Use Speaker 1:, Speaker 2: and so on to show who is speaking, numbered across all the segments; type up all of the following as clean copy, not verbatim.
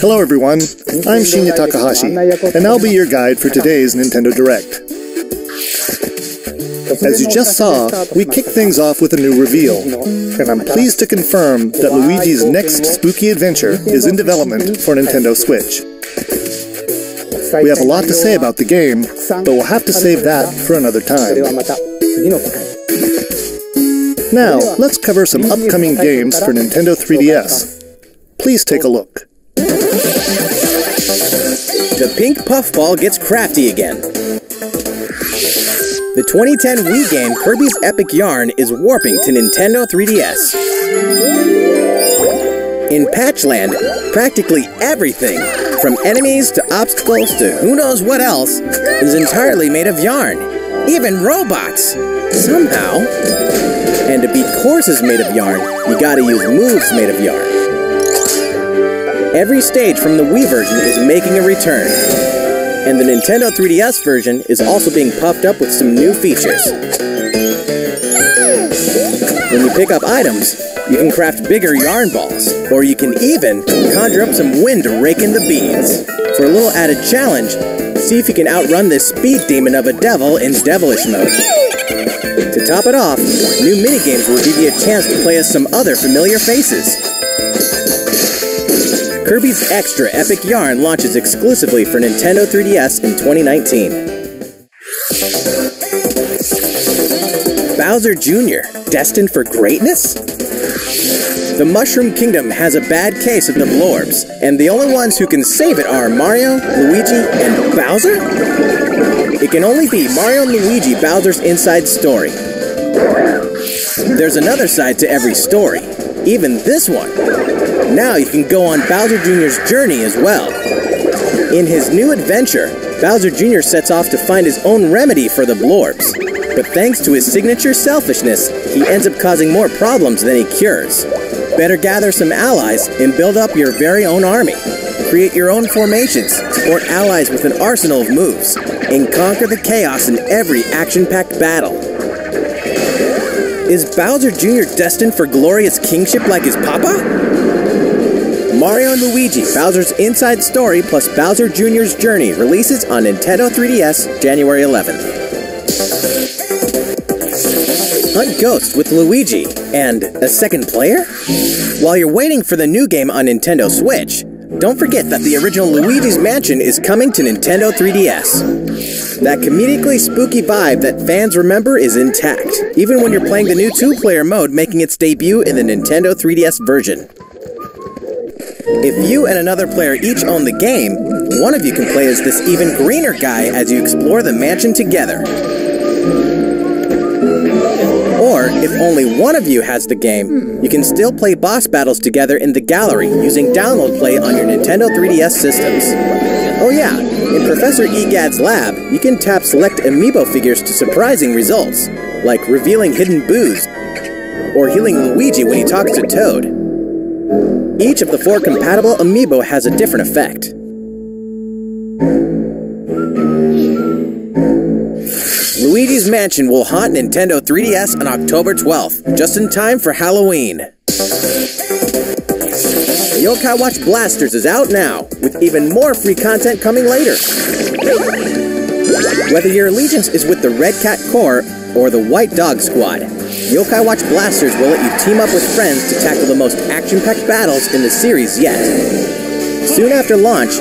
Speaker 1: Hello everyone, I'm Shinya Takahashi, and I'll be your guide for today's Nintendo Direct. As you just saw, we kicked things off with a new reveal, and I'm pleased to confirm that Luigi's next spooky adventure is in development for Nintendo Switch. We have a lot to say about the game, but we'll have to save that for another time. Now, let's cover some upcoming games for Nintendo 3DS. Please take a look.
Speaker 2: The pink puffball gets crafty again. The 2010 Wii game Kirby's Epic Yarn is warping to Nintendo 3DS. In Patchland, practically everything, from enemies to obstacles to who knows what else, is entirely made of yarn. Even robots! Somehow. And to beat courses made of yarn, you gotta use moves made of yarn. Every stage from the Wii version is making a return, and the Nintendo 3DS version is also being puffed up with some new features. When you pick up items, you can craft bigger yarn balls, or you can even conjure up some wind to rake in the beads. For a little added challenge, see if you can outrun this speed demon of a devil in Devilish mode. To top it off, new minigames will give you a chance to play as some other familiar faces. Kirby's Extra Epic Yarn launches exclusively for Nintendo 3DS in 2019. Bowser Jr., destined for greatness? The Mushroom Kingdom has a bad case of the Blorbs, and the only ones who can save it are Mario, Luigi, and Bowser? It can only be Mario and Luigi Bowser's inside story. There's another side to every story, even this one. Now you can go on Bowser Jr.'s journey as well. In his new adventure, Bowser Jr. sets off to find his own remedy for the Blorbs. But thanks to his signature selfishness, he ends up causing more problems than he cures. Better gather some allies and build up your very own army. Create your own formations, support allies with an arsenal of moves, and conquer the chaos in every action-packed battle. Is Bowser Jr. destined for glorious kingship like his papa? Mario & Luigi, Bowser's Inside Story plus Bowser Jr.'s Journey releases on Nintendo 3DS January 11th. Hunt Ghosts with Luigi and a second player? While you're waiting for the new game on Nintendo Switch, don't forget that the original Luigi's Mansion is coming to Nintendo 3DS. That comedically spooky vibe that fans remember is intact, even when you're playing the new 2-player mode making its debut in the Nintendo 3DS version. If you and another player each own the game, one of you can play as this even greener guy as you explore the mansion together. Or, if only one of you has the game, you can still play boss battles together in the gallery using Download Play on your Nintendo 3DS systems. Oh yeah, in Professor Egad's lab, you can tap select amiibo figures to surprising results, like revealing hidden boos, or healing Luigi when he talks to Toad. Each of the 4 compatible amiibo has a different effect. Luigi's Mansion will haunt Nintendo 3DS on October 12th, just in time for Halloween. Yokai Watch Blasters is out now, with even more free content coming later. Whether your allegiance is with the Red Cat Corps or the White Dog Squad, Yokai Watch Blasters will let you team up with friends to tackle the most action-packed battles in the series yet. Soon after launch,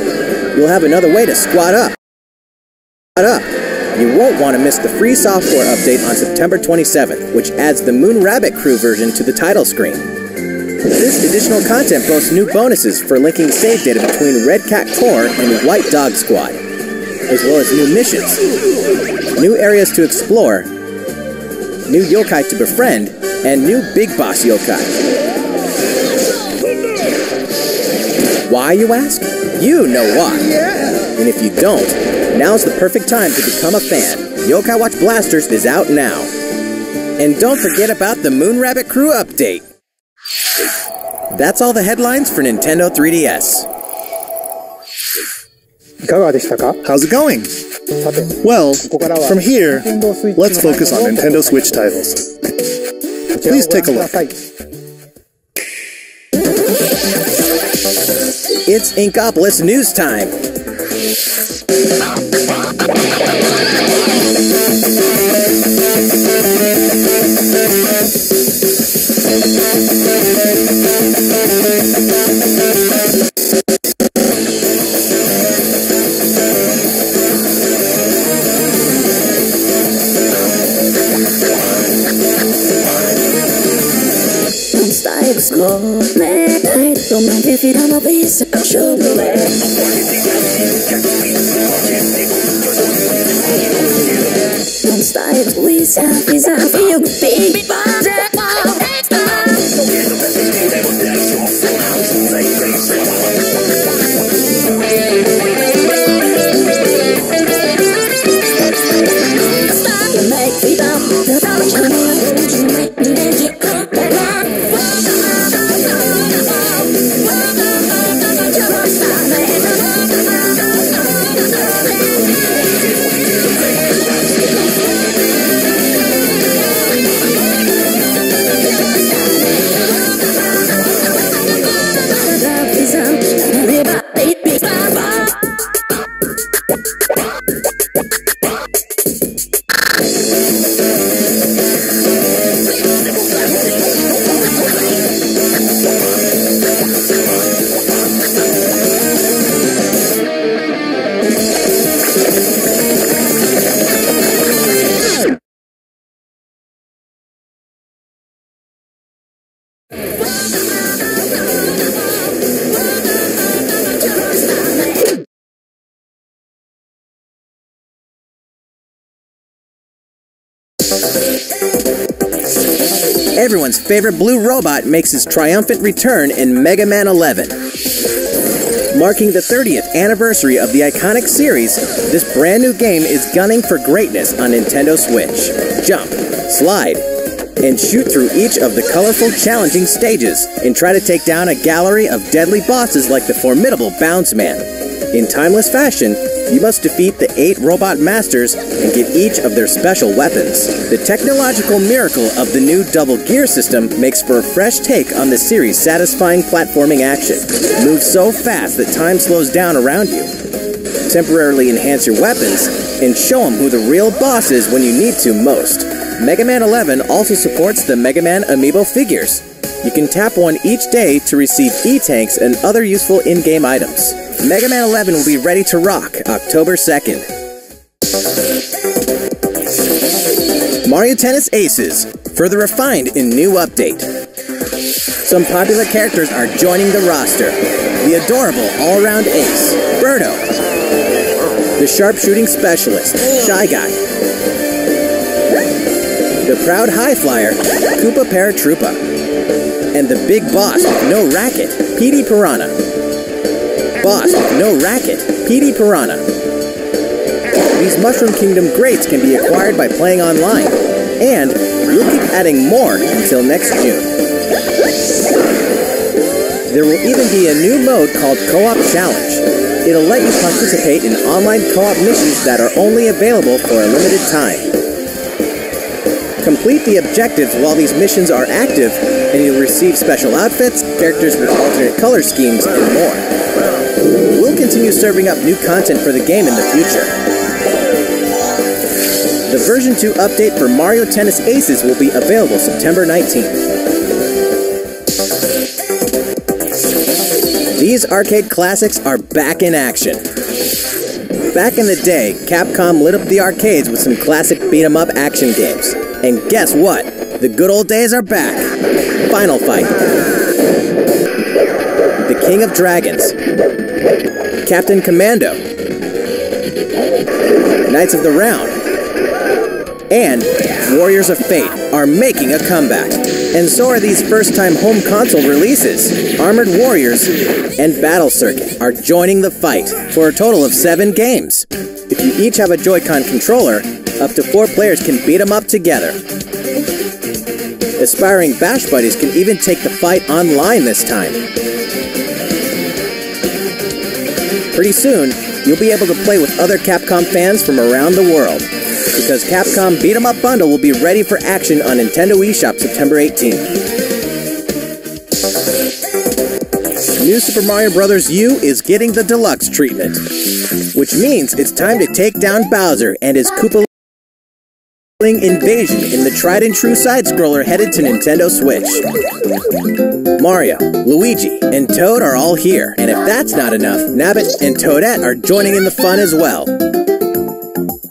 Speaker 2: you'll have another way to squad up. You won't want to miss the free software update on September 27th, which adds the Moon Rabbit Crew version to the title screen. This additional content boasts new bonuses for linking save data between Red Cat Corps and White Dog Squad, as well as new missions, new areas to explore, new yokai to befriend, and new Big Boss yokai. Why, you ask? You know why. And if you don't, now's the perfect time to become a fan. Yokai Watch Blasters is out now. And don't forget about the Moon Rabbit Crew update. That's all the headlines for Nintendo 3DS.
Speaker 1: How's it going? Well, from here, let's focus on Nintendo Switch titles. Please take a look.
Speaker 2: It's Inkopolis News Time. Everyone's favorite blue robot makes his triumphant return in Mega Man 11. Marking the 30th anniversary of the iconic series, this brand new game is gunning for greatness on Nintendo Switch. Jump, slide, and shoot through each of the colorful, challenging stages, and try to take down a gallery of deadly bosses like the formidable Bounce Man. In timeless fashion, you must defeat the 8 robot masters and get each of their special weapons. The technological miracle of the new Double Gear system makes for a fresh take on the series' satisfying platforming action. Move so fast that time slows down around you. Temporarily enhance your weapons, and show them who the real boss is when you need to most. Mega Man 11 also supports the Mega Man Amiibo figures. You can tap one each day to receive E-Tanks and other useful in-game items. Mega Man 11 will be ready to rock October 2nd. Mario Tennis Aces, further refined in new update. Some popular characters are joining the roster. The adorable all-around ace, Birdo. The sharpshooting specialist, Shy Guy. The proud high flyer, Koopa Paratroopa. And the big boss with no racket, Petey Piranha. Boss with no racket, Petey Piranha. These Mushroom Kingdom greats can be acquired by playing online, and we'll keep adding more until next June. There will even be a new mode called Co-op Challenge. It'll let you participate in online co-op missions that are only available for a limited time. Complete the objectives while these missions are active, and you'll receive special outfits, characters with alternate color schemes, and more. We'll continue serving up new content for the game in the future. The version 2 update for Mario Tennis Aces will be available September 19th. These arcade classics are back in action. Back in the day, Capcom lit up the arcades with some classic beat-em-up action games. And guess what? The good old days are back. Final Fight, The King of Dragons, Captain Commando, Knights of the Round, and Warriors of Fate are making a comeback. And so are these first-time home console releases. Armored Warriors and Battle Circuit are joining the fight for a total of 7 games. If you each have a Joy-Con controller, up to 4 players can beat them up together. Aspiring Bash Buddies can even take the fight online this time. Pretty soon, you'll be able to play with other Capcom fans from around the world, because Capcom Beat 'em Up Bundle will be ready for action on Nintendo eShop September 18th. New Super Mario Bros. U is getting the deluxe treatment, which means it's time to take down Bowser and his Koopa invasion in the tried-and-true side-scroller headed to Nintendo Switch. Mario, Luigi, and Toad are all here, and if that's not enough, Nabbit and Toadette are joining in the fun as well.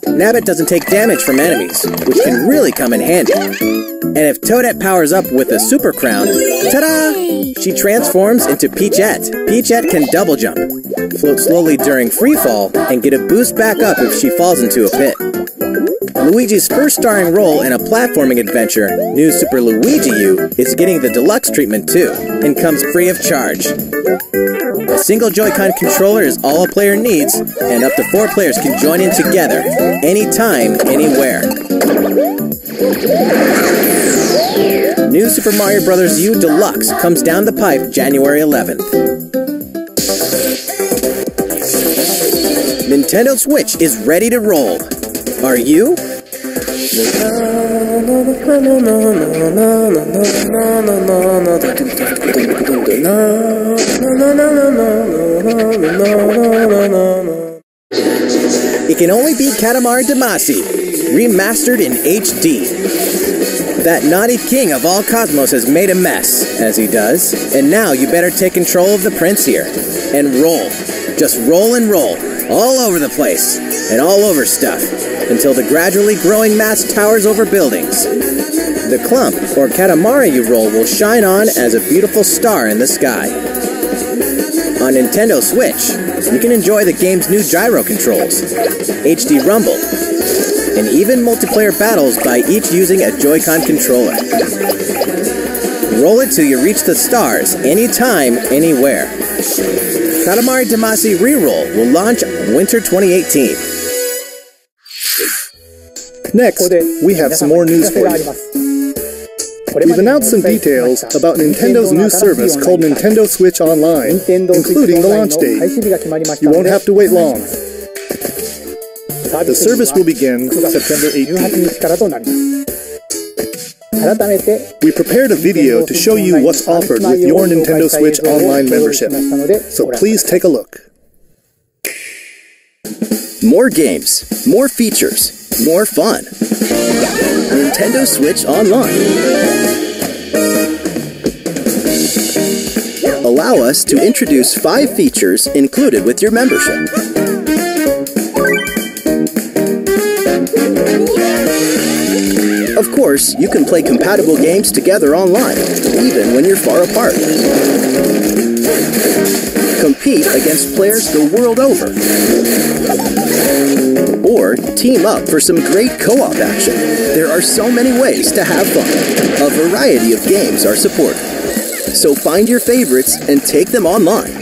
Speaker 2: Nabbit doesn't take damage from enemies, which can really come in handy. And if Toadette powers up with a Super Crown, ta-da! She transforms into Peachette. Peachette can double jump, float slowly during free fall, and get a boost back up if she falls into a pit. Luigi's first starring role in a platforming adventure, New Super Luigi U, is getting the deluxe treatment too, and comes free of charge. A single Joy-Con controller is all a player needs, and up to 4 players can join in together, anytime, anywhere. New Super Mario Bros. U Deluxe comes down the pipe January 11th. Nintendo Switch is ready to roll. Are you? It can only be Katamari Damacy, remastered in HD. That naughty king of all cosmos has made a mess, as he does, and now you better take control of the prince here, and roll. Just roll and roll, all over the place, and all over stuff, until the gradually growing mass towers over buildings. The clump, or Katamari you roll, will shine on as a beautiful star in the sky. On Nintendo Switch, you can enjoy the game's new gyro controls, HD Rumble, and even multiplayer battles by each using a Joy-Con controller. Roll it till you reach the stars, anytime, anywhere. Katamari Damacy Reroll will launch winter 2018.
Speaker 1: Next, we have some more news for you. We've announced some details about Nintendo's new service called Nintendo Switch Online, including the launch date. You won't have to wait long. The service will begin September 18th. We prepared a video to show you what's offered with your Nintendo Switch Online membership, so please take a look.
Speaker 2: More games, more features, more fun. Nintendo Switch Online. Allow us to introduce 5 features included with your membership. Of course, you can play compatible games together online, even when you're far apart. Compete against players the world over. Or team up for some great co-op action. There are so many ways to have fun. A variety of games are supported. So find your favorites and take them online.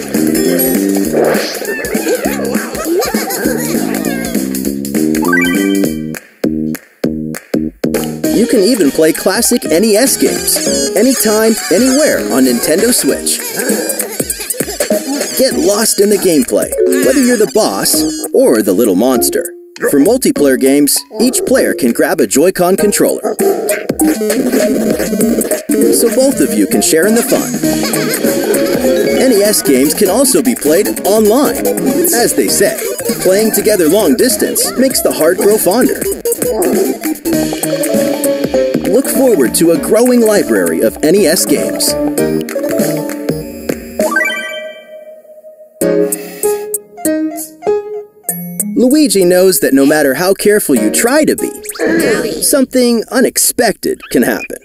Speaker 2: You can even play classic NES games, anytime, anywhere on Nintendo Switch. Get lost in the gameplay, whether you're the boss or the little monster. For multiplayer games, each player can grab a Joy-Con controller, so both of you can share in the fun. NES games can also be played online. As they say, playing together long distance makes the heart grow fonder. Look forward to a growing library of NES games. Luigi Luigi knows that no matter how careful you try to be, something unexpected can happen.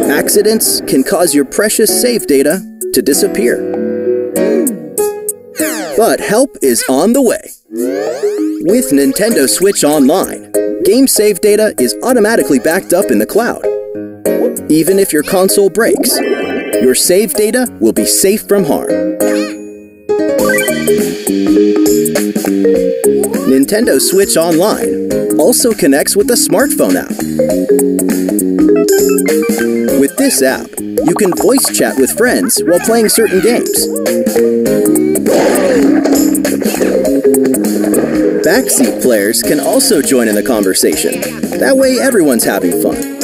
Speaker 2: Accidents can cause your precious save data to disappear. But help is on the way. With Nintendo Switch Online, game save data is automatically backed up in the cloud. Even if your console breaks, your save data will be safe from harm. Nintendo Switch Online also connects with the smartphone app. With this app, you can voice chat with friends while playing certain games. Backseat players can also join in the conversation. That way everyone's having fun.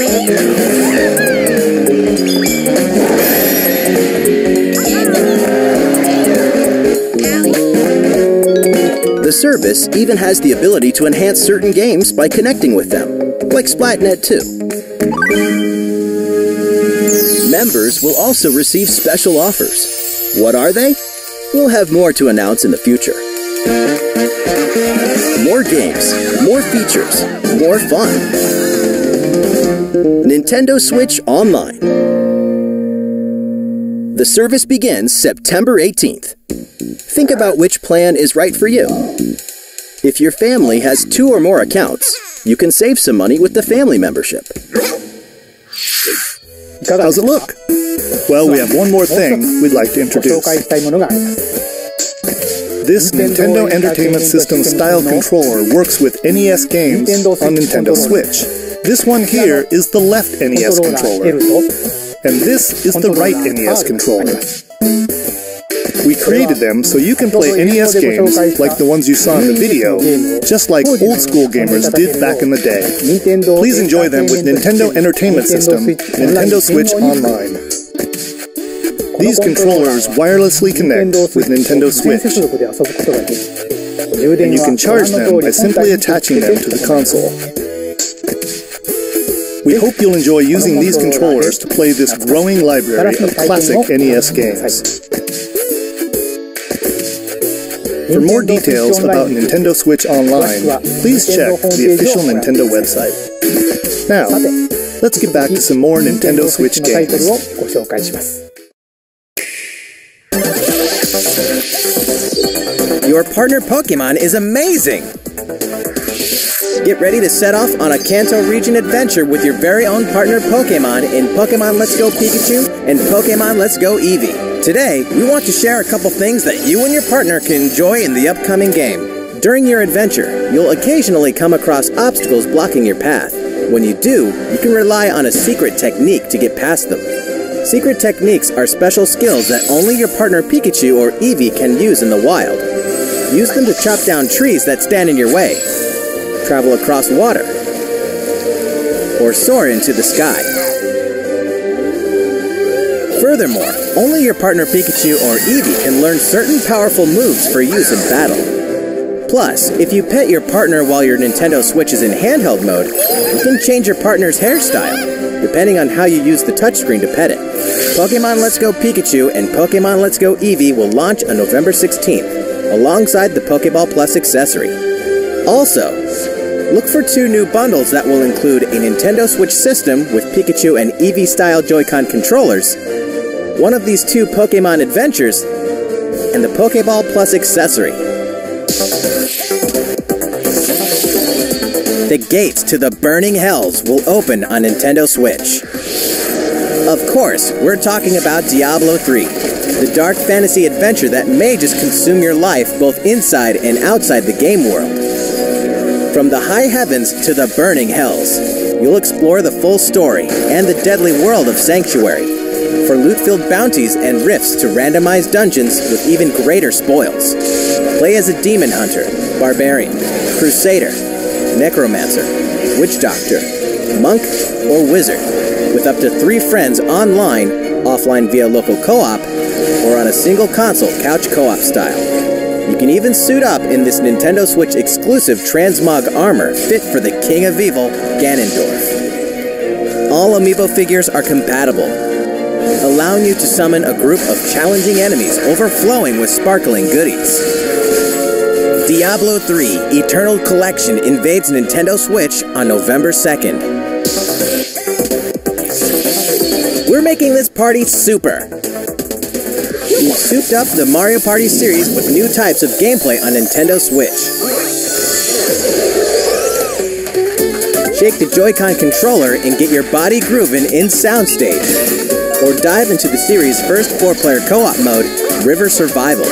Speaker 2: The service even has the ability to enhance certain games by connecting with them, like Splatnet 2. Members will also receive special offers. What are they? We'll have more to announce in the future. More games, more features, more fun. Nintendo Switch Online. The service begins September 18th. Think about which plan is right for you. If your family has 2 or more accounts, you can save some money with the family membership.
Speaker 1: How's it look? Well, we have one more thing we'd like to introduce. This Nintendo Entertainment System style controller works with NES games on Nintendo Switch. This one here is the left NES controller, and this is the right NES controller. We created them so you can play NES games like the ones you saw in the video, just like old school gamers did back in the day. Please enjoy them with Nintendo Entertainment System, Nintendo Switch Online. These controllers wirelessly connect with Nintendo Switch, and you can charge them by simply attaching them to the console. We hope you'll enjoy using these controllers to play this growing library of classic NES games. For more details about Nintendo Switch Online, please check the official Nintendo website. Now, let's get back to some more Nintendo Switch games.
Speaker 2: Your partner Pokemon is amazing! Get ready to set off on a Kanto region adventure with your very own partner Pokemon in Pokemon Let's Go Pikachu and Pokemon Let's Go Eevee. Today, we want to share a couple things that you and your partner can enjoy in the upcoming game. During your adventure, you'll occasionally come across obstacles blocking your path. When you do, you can rely on a secret technique to get past them. Secret techniques are special skills that only your partner Pikachu or Eevee can use in the wild. Use them to chop down trees that stand in your way, travel across water, or soar into the sky. Furthermore, only your partner Pikachu or Eevee can learn certain powerful moves for use in battle. Plus, if you pet your partner while your Nintendo Switch is in handheld mode, you can change your partner's hairstyle, depending on how you use the touchscreen to pet it. Pokemon Let's Go Pikachu and Pokemon Let's Go Eevee will launch on November 16th, alongside the Pokeball Plus accessory. Also, look for 2 new bundles that will include a Nintendo Switch system with Pikachu and Eevee-style Joy-Con controllers, one of these 2 Pokemon adventures, and the Pokeball Plus accessory. The gates to the burning hells will open on Nintendo Switch. Of course, we're talking about Diablo 3, the dark fantasy adventure that may just consume your life both inside and outside the game world. From the high heavens to the burning hells, you'll explore the full story and the deadly world of Sanctuary, for loot-filled bounties and rifts to randomized dungeons with even greater spoils. Play as a demon hunter, barbarian, crusader, necromancer, witch doctor, monk, or wizard, with up to 3 friends online, offline via local co-op, or on a single console couch co-op style. You can even suit up in this Nintendo Switch exclusive transmog armor fit for the King of Evil, Ganondorf. All amiibo figures are compatible, allowing you to summon a group of challenging enemies overflowing with sparkling goodies. Diablo 3 Eternal Collection invades Nintendo Switch on November 2nd. We're making this party super! We've souped up the Mario Party series with new types of gameplay on Nintendo Switch. Shake the Joy-Con controller and get your body grooving in Soundstage. Or dive into the series' first 4-player co-op mode, River Survival.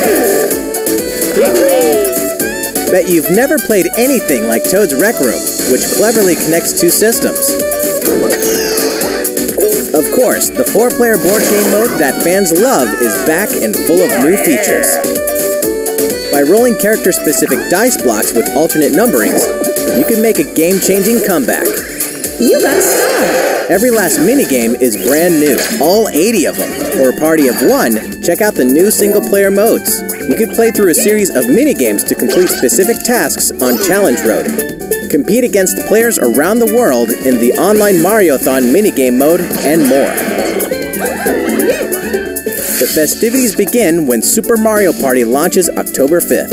Speaker 2: Bet you've never played anything like Toad's Rec Room, which cleverly connects two systems. Of course, the 4-player board game mode that fans love is back and full of new features. By rolling character-specific dice blocks with alternate numberings, you can make a game-changing comeback.
Speaker 3: You got a star!
Speaker 2: Every last minigame is brand new, all 80 of them. For a party of one, check out the new single-player modes. You can play through a series of minigames to complete specific tasks on Challenge Road. Compete against players around the world in the online Mariothon minigame mode, and more. The festivities begin when Super Mario Party launches October 5th.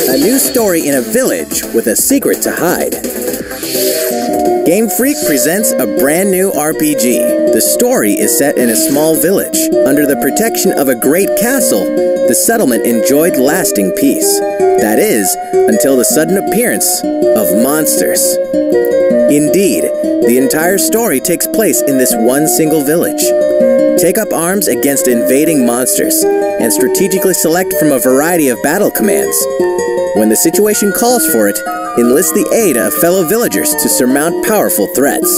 Speaker 2: A new story in a village with a secret to hide. Game Freak presents a brand new RPG. The story is set in a small village. Under the protection of a great castle, the settlement enjoyed lasting peace. That is, until the sudden appearance of monsters. Indeed, the entire story takes place in this one single village. Take up arms against invading monsters, and strategically select from a variety of battle commands. When the situation calls for it, enlist the aid of fellow villagers to surmount powerful threats.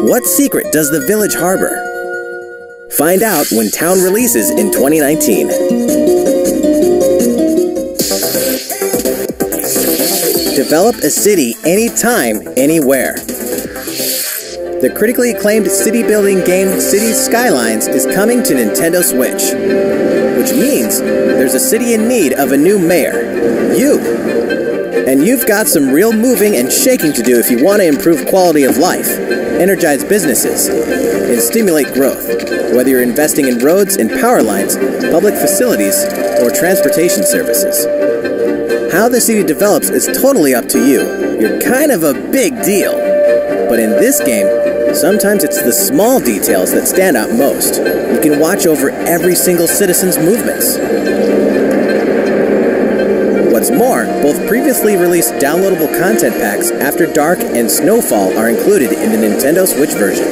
Speaker 2: What secret does the village harbor? Find out when Town releases in 2019. Develop a city anytime, anywhere. The critically acclaimed city-building game Cities Skylines is coming to Nintendo Switch, which means there's a city in need of a new mayor, you. And you've got some real moving and shaking to do if you want to improve quality of life, energize businesses, and stimulate growth, whether you're investing in roads and power lines, public facilities, or transportation services. How the city develops is totally up to you. You're kind of a big deal. But in this game, sometimes it's the small details that stand out most. You can watch over every single citizen's movements. What's more, both previously released downloadable content packs After Dark and Snowfall are included in the Nintendo Switch version.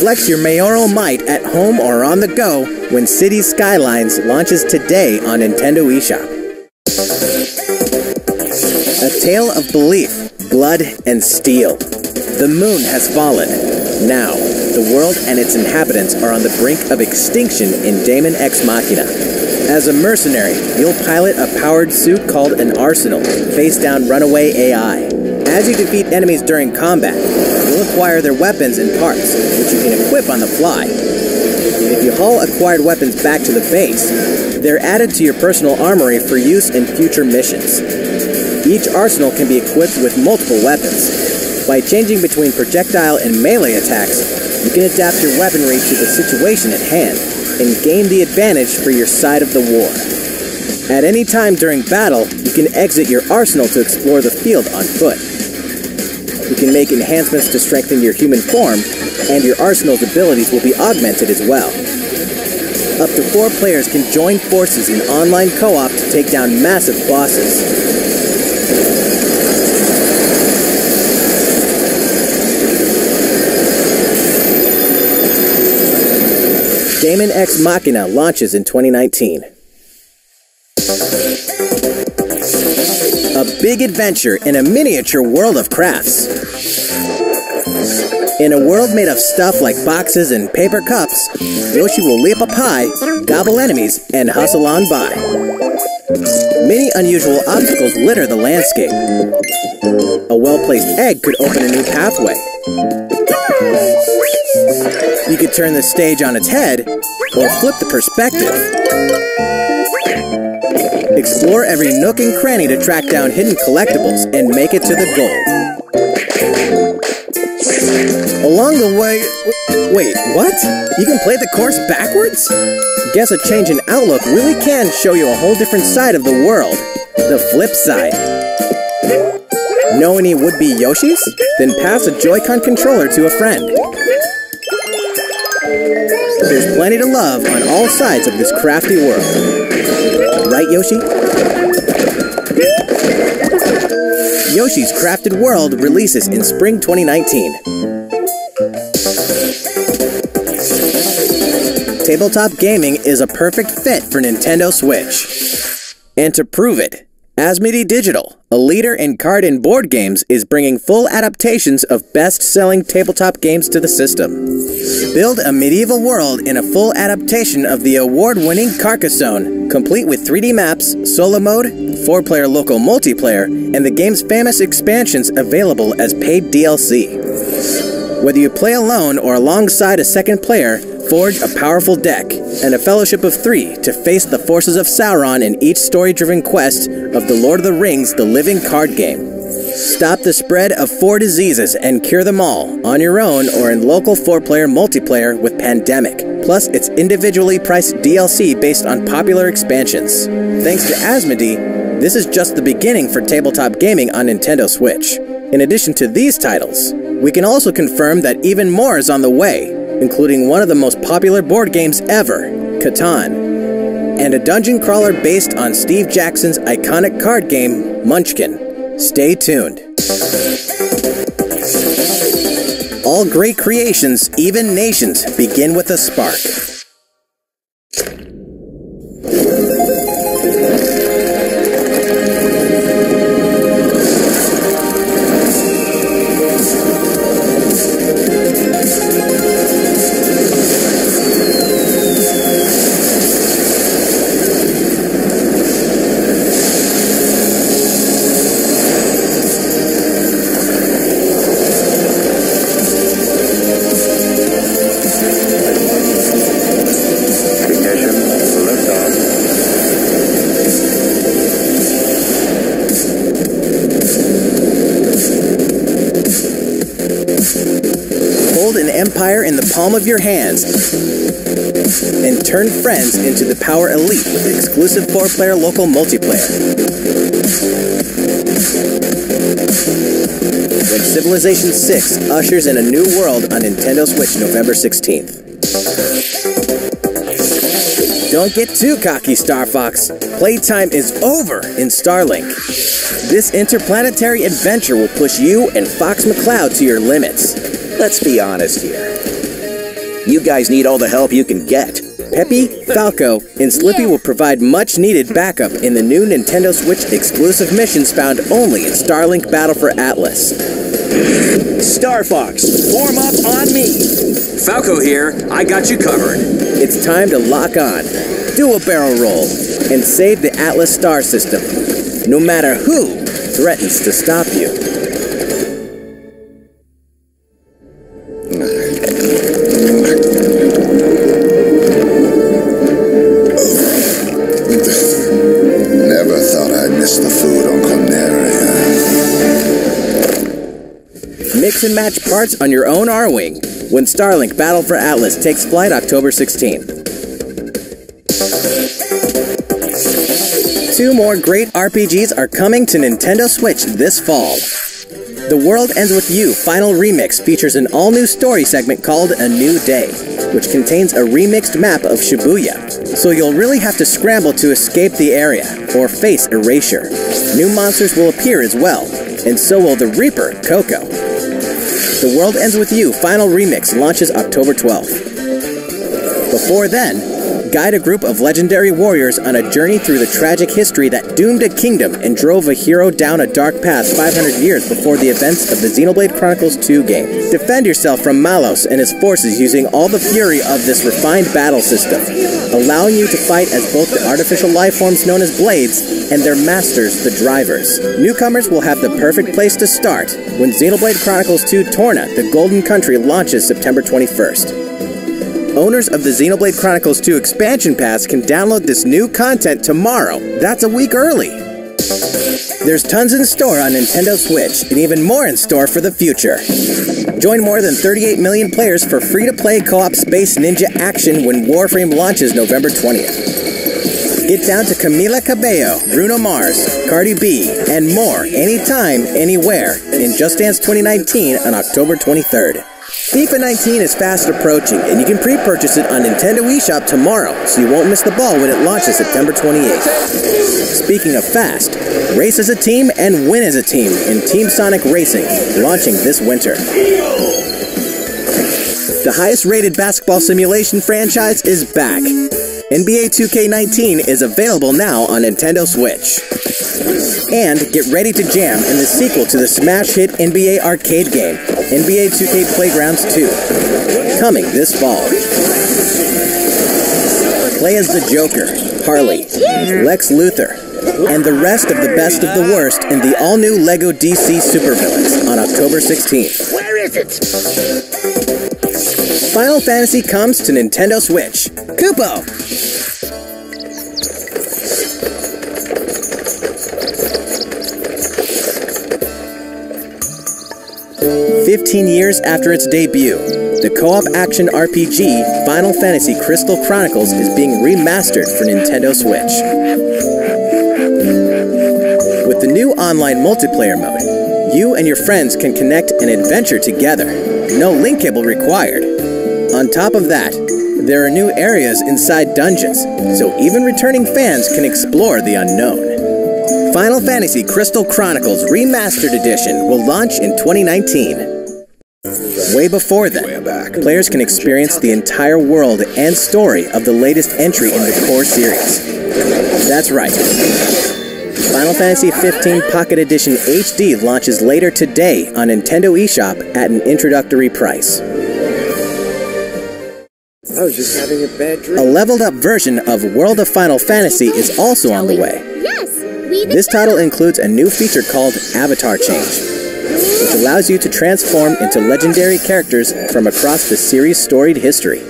Speaker 2: Flex your mayoral might at home or on the go when Cities Skylines launches today on Nintendo eShop. A tale of belief, blood, and steel. The moon has fallen. Now, the world and its inhabitants are on the brink of extinction in Daemon X Machina. As a mercenary, you'll pilot a powered suit called an Arsenal to face down runaway AI. As you defeat enemies during combat, you'll acquire their weapons and parts, which you can equip on the fly. If you haul acquired weapons back to the base, they're added to your personal armory for use in future missions. Each arsenal can be equipped with multiple weapons. By changing between projectile and melee attacks, you can adapt your weaponry to the situation at hand and gain the advantage for your side of the war. At any time during battle, you can exit your arsenal to explore the field on foot. You can make enhancements to strengthen your human form, and your arsenal's abilities will be augmented as well. Up to 4 players can join forces in online co-op to take down massive bosses. Daemon X Machina launches in 2019. A big adventure in a miniature world of crafts. In a world made of stuff like boxes and paper cups, Yoshi will leap up high, gobble enemies, and hustle on by. Many unusual obstacles litter the landscape. A well-placed egg could open a new pathway. You could turn the stage on its head, or flip the perspective. Explore every nook and cranny to track down hidden collectibles and make it to the goal. Along the way... Wait, what? You can play the course backwards? Guess a change in outlook really can show you a whole different side of the world. The flip side. Know any would-be Yoshis? Then pass a Joy-Con controller to a friend. There's plenty to love on all sides of this crafty world. Right, Yoshi? Yoshi's Crafted World releases in spring 2019. Tabletop gaming is a perfect fit for Nintendo Switch. And to prove it, Asmodee Digital, a leader in card and board games, is bringing full adaptations of best-selling tabletop games to the system. Build a medieval world in a full adaptation of the award-winning Carcassonne, complete with 3D maps, solo mode, 4-player local multiplayer, and the game's famous expansions available as paid DLC. Whether you play alone or alongside a second player, forge a powerful deck and a fellowship of 3 to face the forces of Sauron in each story-driven quest of The Lord of the Rings: The Living Card Game. Stop the spread of 4 diseases and cure them all, on your own or in local 4-player multiplayer with Pandemic. Plus, it's individually priced DLC based on popular expansions. Thanks to Asmodee, this is just the beginning for tabletop gaming on Nintendo Switch. In addition to these titles, we can also confirm that even more is on the way, including one of the most popular board games ever, Catan, and a dungeon crawler based on Steve Jackson's iconic card game, Munchkin. Stay tuned. All great creations, even nations, begin with a spark. Empire in the palm of your hands and turn friends into the Power Elite with exclusive 4-player local multiplayer. When Civilization 6 ushers in a new world on Nintendo Switch November 16th. Don't get too cocky, Star Fox. Playtime is over in Starlink. This interplanetary adventure will push you and Fox McCloud to your limits.
Speaker 4: Let's be honest here. You guys need all the help you can get.
Speaker 2: Peppy, Falco, and Slippy will provide much-needed backup in the new Nintendo Switch exclusive missions found only in Starlink Battle for Atlas.
Speaker 4: Star Fox, form up on me!
Speaker 5: Falco here, I got you covered.
Speaker 2: It's time to lock on, do a barrel roll, and save the Atlas star system, no matter who threatens to stop you. Mix and match parts on your own R-Wing when Starlink Battle for Atlas takes flight October 16th. 2 more great RPGs are coming to Nintendo Switch this fall. The World Ends With You Final Remix features an all-new story segment called A New Day, which contains a remixed map of Shibuya, so you'll really have to scramble to escape the area or face erasure. New monsters will appear as well, and so will the Reaper, Coco. The World Ends With You Final Remix launches October 12th. Before then, guide a group of legendary warriors on a journey through the tragic history that doomed a kingdom and drove a hero down a dark path 500 years before the events of the Xenoblade Chronicles 2 game. Defend yourself from Malos and his forces using all the fury of this refined battle system, allowing you to fight as both the artificial life forms known as Blades and their masters, the Drivers. Newcomers will have the perfect place to start when Xenoblade Chronicles 2 Torna, the Golden Country, launches September 21st. Owners of the Xenoblade Chronicles 2 expansion pass can download this new content tomorrow. That's a week early. There's tons in store on Nintendo Switch, and even more in store for the future. Join more than 38 million players for free-to-play co-op Space Ninja action when Warframe launches November 20th. Get down to Camila Cabello, Bruno Mars, Cardi B, and more anytime, anywhere in Just Dance 2019 on October 23rd. FIFA 19 is fast approaching, and you can pre-purchase it on Nintendo eShop tomorrow, so you won't miss the ball when it launches September 28th. Speaking of fast, race as a team and win as a team in Team Sonic Racing, launching this winter. The highest-rated basketball simulation franchise is back. NBA 2K19 is available now on Nintendo Switch. And get ready to jam in the sequel to the smash hit NBA arcade game, NBA 2K Playgrounds 2, coming this fall. Play as the Joker, Harley, Lex Luthor, and the rest of the best of the worst in the all-new LEGO DC Supervillains on October 16th.
Speaker 6: Where is it?
Speaker 2: Final Fantasy comes to Nintendo Switch. Kupo! "15 years after its debut, the co-op action RPG Final Fantasy Crystal Chronicles is being remastered for Nintendo Switch. With the new online multiplayer mode, you and your friends can connect and adventure together. No link cable required. On top of that, there are new areas inside dungeons, so even returning fans can explore the unknown. Final Fantasy Crystal Chronicles Remastered Edition will launch in 2019. Way before then, players can experience the entire world and story of the latest entry in the core series. That's right. Final Fantasy XV Pocket Edition HD launches later today on Nintendo eShop at an introductory price.
Speaker 6: I was just having a bad dream.
Speaker 2: A leveled-up version of World of Final Fantasy is also on the way. This title includes a new feature called Avatar Change, which allows you to transform into legendary characters from across the series' storied history.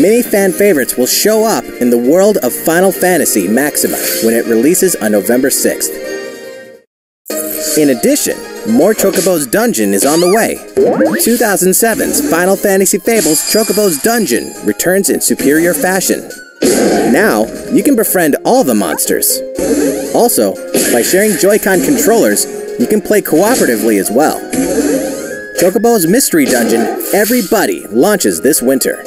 Speaker 2: Many fan favorites will show up in the world of Final Fantasy Maxima when it releases on November 6th. In addition, more Chocobo's Dungeon is on the way. 2007's Final Fantasy Fables Chocobo's Dungeon returns in superior fashion. Now, you can befriend all the monsters. Also, by sharing Joy-Con controllers, you can play cooperatively as well. Chocobo's Mystery Dungeon Everybody launches this winter.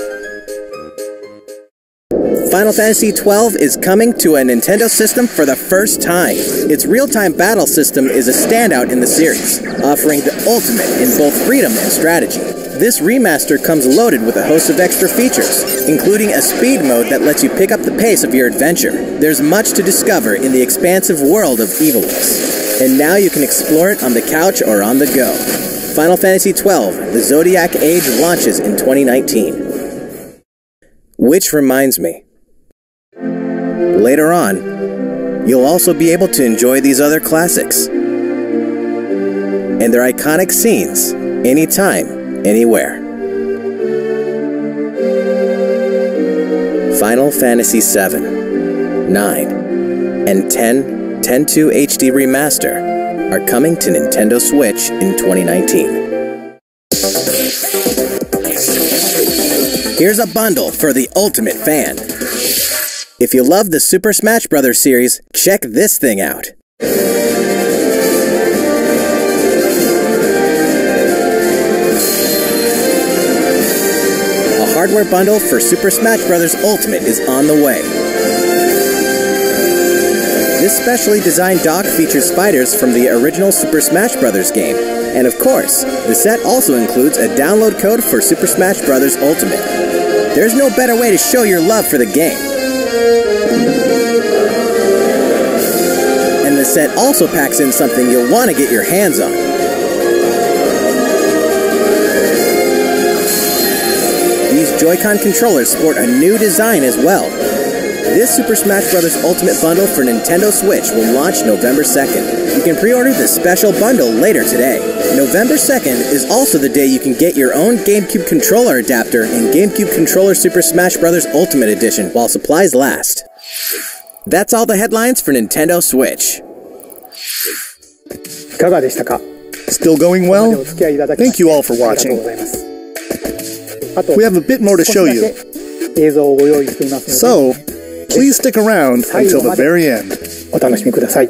Speaker 2: Final Fantasy XII is coming to a Nintendo system for the first time. Its real-time battle system is a standout in the series, offering the ultimate in both freedom and strategy. This remaster comes loaded with a host of extra features, including a speed mode that lets you pick up the pace of your adventure. There's much to discover in the expansive world of Evilus, and now you can explore it on the couch or on the go. Final Fantasy XII, The Zodiac Age launches in 2019. Which reminds me, later on, you'll also be able to enjoy these other classics and their iconic scenes anytime, anywhere. Final Fantasy VII, 9, and 10/2 HD Remaster are coming to Nintendo Switch in 2019. Here's a bundle for the ultimate fan. If you love the Super Smash Bros. Series, check this thing out. A hardware bundle for Super Smash Bros. Ultimate is on the way. This specially designed dock features fighters from the original Super Smash Bros. Game. And of course, the set also includes a download code for Super Smash Bros. Ultimate. There's no better way to show your love for the game. And the set also packs in something you'll want to get your hands on. These Joy-Con controllers sport a new design as well. This Super Smash Bros. Ultimate Bundle for Nintendo Switch will launch November 2nd. You can pre-order this special bundle later today. November 2nd is also the day you can get your own GameCube controller adapter in GameCube Controller Super Smash Bros. Ultimate Edition while supplies last. That's all the headlines for Nintendo Switch.
Speaker 7: いかがでしたか？
Speaker 1: Still going
Speaker 7: ここまで
Speaker 1: well?
Speaker 7: お付き合いいただき
Speaker 1: Thank you all for
Speaker 7: ありがとう
Speaker 1: watching.
Speaker 7: ございます。あと
Speaker 1: We have a bit more to
Speaker 7: 少し
Speaker 1: show
Speaker 7: だ
Speaker 1: you.
Speaker 7: け映像をご用意していますの
Speaker 1: So, please stick around until the very end.
Speaker 7: でお楽しみください。